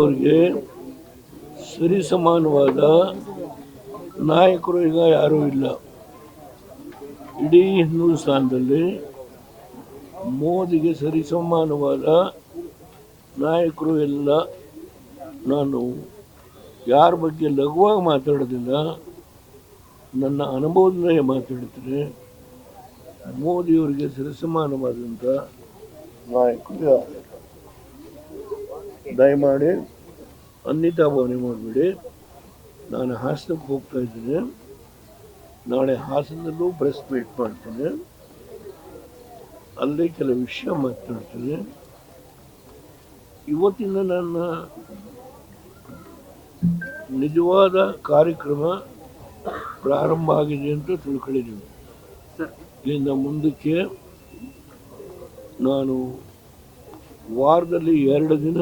ಅವರಿಗೆ ಸರಿ ಸಮಾನವಾದ ನಾಯಕರು ಈಗ ಯಾರೂ ಇಲ್ಲ. ಇಡೀ ಹಿಂದೂಸ್ತಾನದಲ್ಲಿ ಮೋದಿಗೆ ಸರಿ ಸಮಾನವಾದ ನಾಯಕರು ಎಲ್ಲ. ನಾನು ಯಾರ ಬಗ್ಗೆ ಲಘುವಾಗಿ ಮಾತಾಡೋದಿಲ್ಲ, ನನ್ನ ಅನುಭವದಿಂದ ಮಾತಾಡ್ತೀನಿ. ಮೋದಿಯವರಿಗೆ ಸರಿಸಮಾನವಾದಂಥ ನಾಯಕರು ಯಾರು? ದಯಮಾಡಿ ಅನ್ಯತಾ ಭಾವನೆ ಮಾಡಬೇಡಿ. ನಾನು ಹಾಸನಕ್ಕೆ ಹೋಗ್ತಾ ಇದ್ದೀನಿ. ನಾಳೆ ಹಾಸನದಲ್ಲೂ ಪ್ರೆಸ್ ಮೀಟ್ ಮಾಡ್ತೀನಿ. ಅಲ್ಲೇ ಕೆಲವು ವಿಷಯ ಮಾತನಾಡ್ತೀನಿ. ಇವತ್ತಿನ ನನ್ನ ನಿಜವಾದ ಕಾರ್ಯಕ್ರಮ ಪ್ರಾರಂಭ ಆಗಿದೆ ಅಂತ ತಿಳ್ಕೊಂಡಿದ್ದೀನಿ. ಇಲ್ಲಿಂದ ಮುಂದಕ್ಕೆ ನಾನು ವಾರದಲ್ಲಿ 2 ದಿನ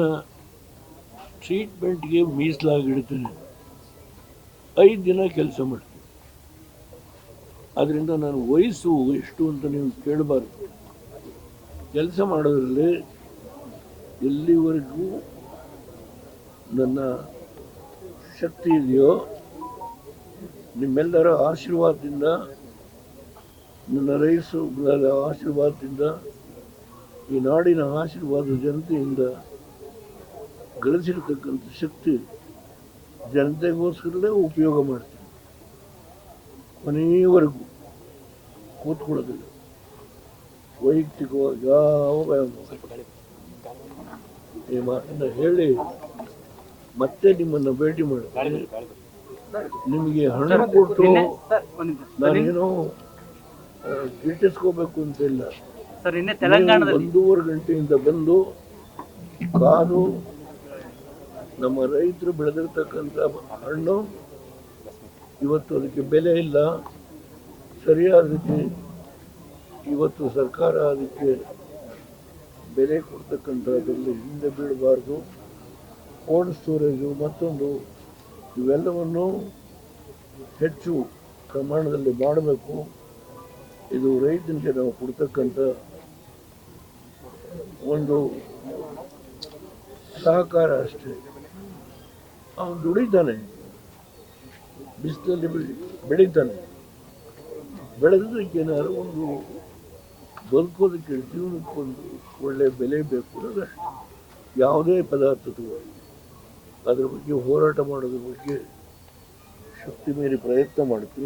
ಟ್ರೀಟ್ಮೆಂಟ್ಗೆ ಮೀಸಲಾಗಿಡ್ತೀನಿ, 5 ದಿನ ಕೆಲಸ ಮಾಡ್ತೀನಿ. ಆದ್ದರಿಂದ ನನ್ನ ವಯಸ್ಸು ಎಷ್ಟು ಅಂತ ನೀವು ಕೇಳಬಾರ್ದು. ಕೆಲಸ ಮಾಡೋದ್ರಲ್ಲಿ ಎಲ್ಲಿವರೆಗೂ ನನ್ನ ಶಕ್ತಿ ಇದೆಯೋ, ನಿಮ್ಮೆಲ್ಲರ ಆಶೀರ್ವಾದದಿಂದ, ನನ್ನ ರೈತರ ಆಶೀರ್ವಾದದಿಂದ, ಈ ನಾಡಿನ ಆಶೀರ್ವಾದ, ಜನತೆಯಿಂದ ಗಳಿಸಿರ್ತಕ್ಕಂಥ ಶಕ್ತಿ ಜನತೆಗೋಸ್ಕರವೇ ಉಪಯೋಗ ಮಾಡ್ತೀನಿ. ಕೊನೆಯವರೆಗೂ ಕೂತ್ಕೊಳ್ಳೋದಿಲ್ಲ. ವೈಯಕ್ತಿಕವಾಗಿ ಯಾವ ಈ ಮಾತನ್ನು ಹೇಳಿ ಮತ್ತೆ ನಿಮ್ಮನ್ನು ಭೇಟಿ ಮಾಡ್ತೀನಿ. ನಿಮಗೆ ಹಣ ಕೊಟ್ಟು ನಾನೇನೋ ಗಿಟ್ಟಿಸ್ಕೋಬೇಕು ಅಂತ ಇಲ್ಲ. 1.5 ಗಂಟೆಯಿಂದ ಬಂದು ಕಾದು ನಮ್ಮ ರೈತರು ಬೆಳೆದಿರ್ತಕ್ಕಂಥ ಹಣ್ಣು ಇವತ್ತು ಅದಕ್ಕೆ ಬೆಲೆ ಇಲ್ಲ. ಸರಿಯಾದ ರೀತಿ ಇವತ್ತು ಸರ್ಕಾರ ಅದಕ್ಕೆ ಬೆಲೆ ಕೊಡ್ತಕ್ಕಂಥದ್ರಲ್ಲಿ ಹಿಂದೆ ಬೀಳಬಾರ್ದು. ಕೋಲ್ಡ್ ಸ್ಟೋರೇಜು ಮತ್ತೊಂದು ಇವೆಲ್ಲವನ್ನು ಹೆಚ್ಚು ಪ್ರಮಾಣದಲ್ಲಿ ಮಾಡಬೇಕು. ಇದು ರೈತನಿಗೆ ನಾವು ಕೊಡ್ತಕ್ಕಂಥ ಒಂದು ಸಹಕಾರ ಅಷ್ಟೇ. ಅವನು ದುಡಿತಾನೆ, ಬಿಸಿಲಲ್ಲಿ ಬೆಳೀತಾನೆ. ಬೆಳೆದಕ್ಕೆ ಏನಾದ್ರು ಒಂದು ಬದುಕೋದಕ್ಕೆ, ಜೀವನಕ್ಕೊಂದು ಒಳ್ಳೆಯ ಬೆಲೆ ಬೇಕು ಅನ್ನೋದಷ್ಟೇ. ಯಾವುದೇ ಪದಾರ್ಥ ತಗೊಳ್ಳಿ, ಅದ್ರ ಬಗ್ಗೆ ಹೋರಾಟ ಮಾಡೋದ್ರ ಬಗ್ಗೆ ಶಕ್ತಿ ಮೀರಿ ಪ್ರಯತ್ನ ಮಾಡ್ತೀನಿ.